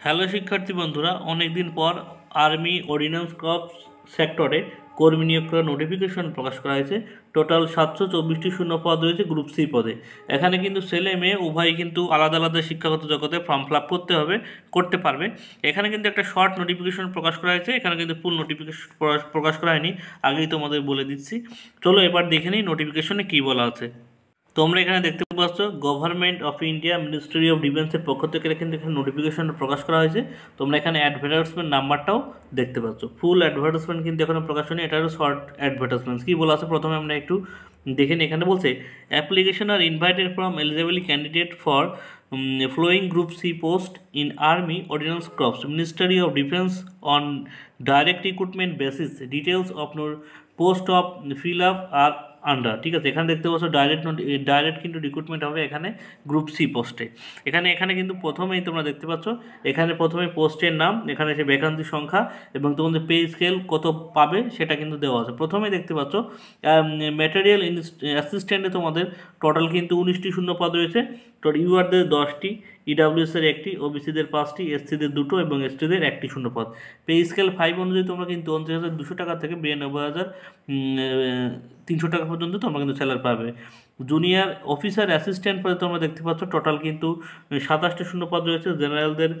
Hello শিক্ষার্থী বন্ধুরা, অনেকদিন পর আর্মি অর্ডিন্যান্স কর্পস সেক্টরে কর্মী নিয়োগ করার নোটিফিকেশন প্রকাশ করা হয়েছে। টোটাল 724টি শূন্য পদ রয়েছে গ্রুপ সি পদে। এখানে কিন্তু ছেলে মেয়ে উভয়ই কিন্তু আলাদা আলাদা শিক্ষাগত জগতে ফর্ম ফিল আপ করতে পারবে। এখানে কিন্তু একটা শর্ট নোটিফিকেশন প্রকাশ করা হয়েছে, এখানে কিন্তু ফুল নোটিফিকেশন প্রকাশ করা হয়নি, আগেই তোমাদের বলে দিচ্ছি। চলো এবার দেখে নিই নোটিফিকেশনে কী বলা আছে। তোমরা এখানে দেখতে পাচ্ছ government of India ministry of ডিফেন্সের পক্ষ থেকে কিন্তু এখানে নোটিফিকেশন প্রকাশ করা হয়েছে। তোমরা এখানে অ্যাডভার্টাইজমেন্ট নাম্বারটাও দেখতে পাচ্ছ। ফুল অ্যাডভার্টাইজমেন্ট কিন্তু এখনো প্রকাশ হয়নি, এটা হলো শর্ট অ্যাডভার্টাইজমেন্ট। কী বলা আছে প্রথমে আমরা একটু দেখে নিই। এখানে বলছে application are invited from eligible candidate for following group C post in Army Ordnance Corps Ministry of Defence on direct recruitment basis details of no post of fill up are under. ঠিক আছে, এখানে দেখতে পাচ্ছ direct কিন্তু recruitment হবে এখানে group C পোস্টে। এখানে কিন্তু প্রথমেই তোমরা দেখতে পাচ্ছ, এখানে প্রথমে পোস্টের নাম, এখানে সে ভ্যাকান্সি সংখ্যা এবং তোমাদের পে স্কেল কত পাবে সেটা কিন্তু দেওয়া আছে। প্রথমে দেখতে পাচ্ছ ম্যাটেরিয়াল অ্যাসিস্ট্যান্টে তোমাদের টোটাল কিন্তু 19টি শূন্য পদ রয়েছে। তো ইউআরদের 10টি, ইডাব্লিউএসের 1টি, ওবিসিদের 5টি, এসসিদের 2টো এবং এসটিদের 1টি শূন্য পদ। পে স্কেল 5 অনুযায়ী তোমরা কিন্তু 29,200 টাকা থেকে 92,300 টাকা পর্যন্ত তোমরা কিন্তু স্যালারি পাবে। জুনিয়র অফিসার অ্যাসিস্ট্যান্ট পদে তোমরা দেখতে পাচ্ছ টোটাল কিন্তু 27টি শূন্য পদ রয়েছে। জেনারেলদের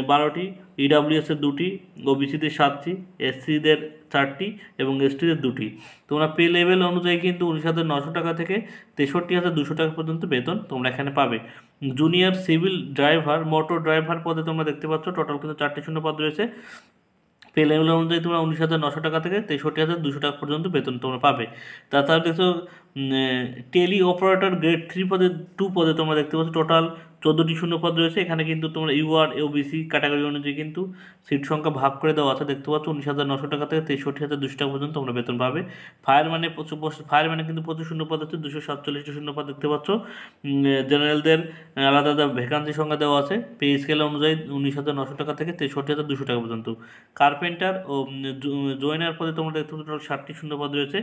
12টি, ইডাব্লিউএসের 2টি, ওবিসিদের 7টি, এসসিদের 4টি এবং এসটিদের 2টি। তোমরা পে লেভেল অনুযায়ী কিন্তু 19,900 টাকা থেকে 63,200 টাকা পর্যন্ত বেতন তোমরা এখানে পাবে। Junior civil driver, motor driver পদে তোমরা দেখতে পাচ্ছ টোটাল কিন্তু 4টি শূন্য পদ রয়েছে। পে লেভেল অনুযায়ী তোমরা 19,900 টাকা থেকে 63,200 টাকা পর্যন্ত বেতন তোমরা পাবে। তাছাড়া দেখছো টেলি অপারেটর গ্রেড 3 পদে 2 পদে তোমরা দেখতে পাচ্ছ টোটাল 14টি শূন্য পদ রয়েছে। এখানে কিন্তু তোমরা ইউআর ওবিসি ক্যাটাগরি অনুযায়ী কিন্তু সিট সংখ্যা ভাগ করে দেওয়া আছে। দেখতে পাচ্ছ 19,900 টাকা থেকে 63,200 টাকা পর্যন্ত তোমরা বেতন পাবে। ফায়ারম্যানে কিন্তু প্রচুর শূন্য পদ হচ্ছে, 247টি শূন্য পদ দেখতে পাচ্ছ। জেনারেলদের আলাদা আলাদা ভ্যাকান্সি সংখ্যা দেওয়া আছে। পে স্কেল অনুযায়ী 19,900 টাকা থেকে 63,200 টাকা পর্যন্ত। কার্পেন্টার ও জয়েনার পদে তোমরা দেখতে পাচ্ছ টোটাল 60টি শূন্য পদ রয়েছে।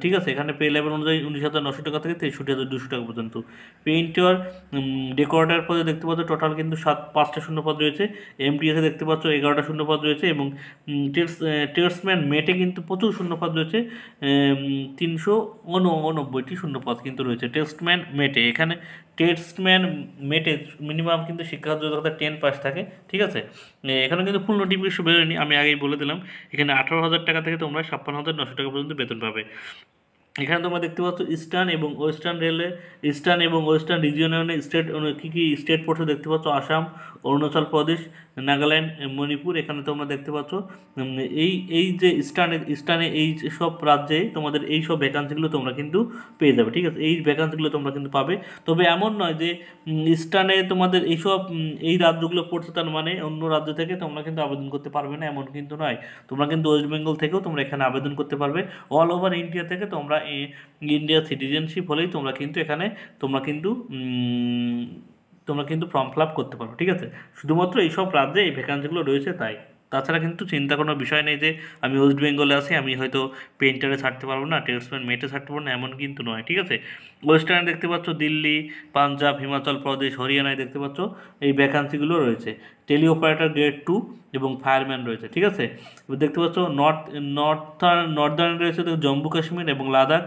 ঠিক আছে, এখানে পে লেভেল অনুযায়ী 19,900 টাকা থেকে 63,200 টাকা পর্যন্ত। পেইন্টার ডেকোরেটর পদে দেখতে পাচ্ছ টোটাল কিন্তু 5টা শূন্য পদ রয়েছে। এমটিএসে দেখতে পাচ্ছ 11টা শূন্য পদ রয়েছে এবং ট্রেডসম্যান মেটে কিন্তু প্রচুর শূন্য পদ রয়েছে। 389টি শূন্য পদ কিন্তু রয়েছে ট্রেডসম্যান মেটে। এখানে ট্রেডসম্যান মেটে মিনিমাম কিন্তু শিক্ষাগত যোগ্যতা 10 পাস থাকে। ঠিক আছে, এখানে কিন্তু ফুল নোটিফিকেশন বেরোয়নি, আমি আগেই বলে দিলাম। এখানে 18,000 টাকা থেকে তোমরা 56,900 টাকা পর্যন্ত বেতন পাবে। এখানে তোমরা দেখতে পাচ্ছ ইস্টার্ন এবং ওয়েস্টার্ন রিজিয়নে স্টেট কী কী স্টেট পড়ছে দেখতে পাচ্ছ, আসাম, অরুণাচল প্রদেশ, নাগাল্যান্ড, মণিপুর। এখানে তোমরা দেখতে পাচ্ছ এই যে ইস্টার্নে এই সব রাজ্যে তোমাদের এই সব ভ্যাকান্সিগুলো তোমরা কিন্তু পেয়ে যাবে। ঠিক আছে, এই ভ্যাকান্সিগুলো তোমরা কিন্তু পাবে। তবে এমন নয় যে ইস্টার্নে তোমাদের এইসব এই রাজ্যগুলো পড়ছে তার মানে অন্য রাজ্য থেকে তোমরা কিন্তু আবেদন করতে পারবে না, এমন কিন্তু নয়। তোমরা কিন্তু ওয়েস্ট বেঙ্গল থেকেও তোমরা এখানে আবেদন করতে পারবে। অল ওভার ইন্ডিয়া থেকে তোমরা ইন্ডিয়া সিটিজেনশিপ হলেই তোমরা কিন্তু এখানে তোমরা কিন্তু ফর্ম ফিল আপ করতে পারো। ঠিক আছে, শুধুমাত্র এইসব রাজ্যে এই ভ্যাকান্সিগুলো রয়েছে তাই। তাছাড়া কিন্তু চিন্তা কোনো বিষয় নেই যে আমি ওয়েস্ট বেঙ্গলে আছি, আমি হয়তো পেইন্টারে ছাড়তে পারবো না, ট্রেডসম্যান মেটে ছাড়তে পারবো না, এমন কিন্তু নয়। ঠিক আছে, ওয়েস্টার্নে দেখতে পাচ্ছ দিল্লি, পাঞ্জাব, হিমাচল প্রদেশ, হরিয়ানায় দেখতে পাচ্ছ এই ভ্যাকান্সিগুলো রয়েছে। টেলি অপারেটর গ্রেড 2 এবং ফায়ারম্যান রয়েছে। ঠিক আছে, এবার দেখতে পাচ্ছ নর্দার্ন রয়েছে জম্মু কাশ্মীর এবং লাদাখ।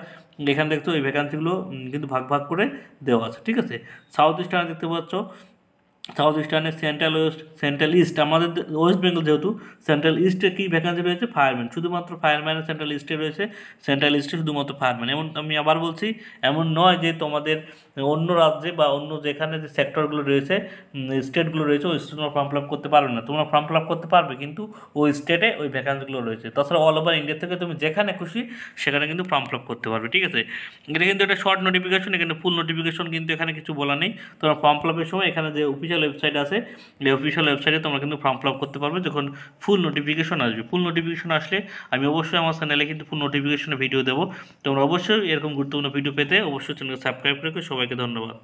এখানে দেখছো এই ভ্যাকান্সিগুলো কিন্তু ভাগ ভাগ করে দেওয়া আছে। ঠিক আছে, সাউথ ইস্টার্নে দেখতে পাচ্ছ সেন্ট্রাল ইস্ট, আমাদের ওয়েস্ট বেঙ্গল যেহেতু সেন্ট্রাল ইস্টে কী ভ্যাকান্সি রয়েছে, ফায়ারম্যান, শুধুমাত্র ফায়ারম্যানের সেন্ট্রাল ইস্টে রয়েছে। সেন্ট্রাল ইস্টে শুধুমাত্র ফায়ারম্যান। এমন আমি আবার বলছি, এমন নয় যে তোমাদের অন্য রাজ্যে বা অন্য যেখানে যে সেক্টরগুলো রয়েছে, স্টেটগুলো রয়েছে, ওই স্টেট তোমরা ফর্ম ফিল আপ করতে পারবে না। তোমরা ফর্ম ফিল আপ করতে পারবে, কিন্তু ওই স্টেটে ওই ভ্যাকান্সিগুলো রয়েছে। তাছাড়া অল ওভার ইন্ডিয়া থেকে তুমি যেখানে খুশি সেখানে কিন্তু ফর্ম ফিল আপ করতে পারবে। ঠিক আছে, এটা কিন্তু একটা শর্ট নোটিফিকেশন, এখানে ফুল নোটিফিকেশন কিন্তু এখানে কিছু বলা নেই। তোমরা ফর্ম ফিল আপের সময় এখানে যে অফিসিয়াল ওয়েবসাইট আছে, এই অফিসিয়াল ওয়েবসাইটে তোমরা কিন্তু ফর্ম ফিল আপ করতে পারবে যখন ফুল নোটিফিকেশন আসবে। ফুল নোটিফিকেশন আসলে আমি অবশ্যই আমার চ্যানেলে কিন্তু ফুল নোটিফিকেশনে ভিডিও দেবো। তোমরা অবশ্যই এরকম গুরুত্বপূর্ণ ভিডিও পেতে অবশ্যই চ্যানেলকে সাবস্ক্রাইব করে সবাইকে ধন্যবাদ।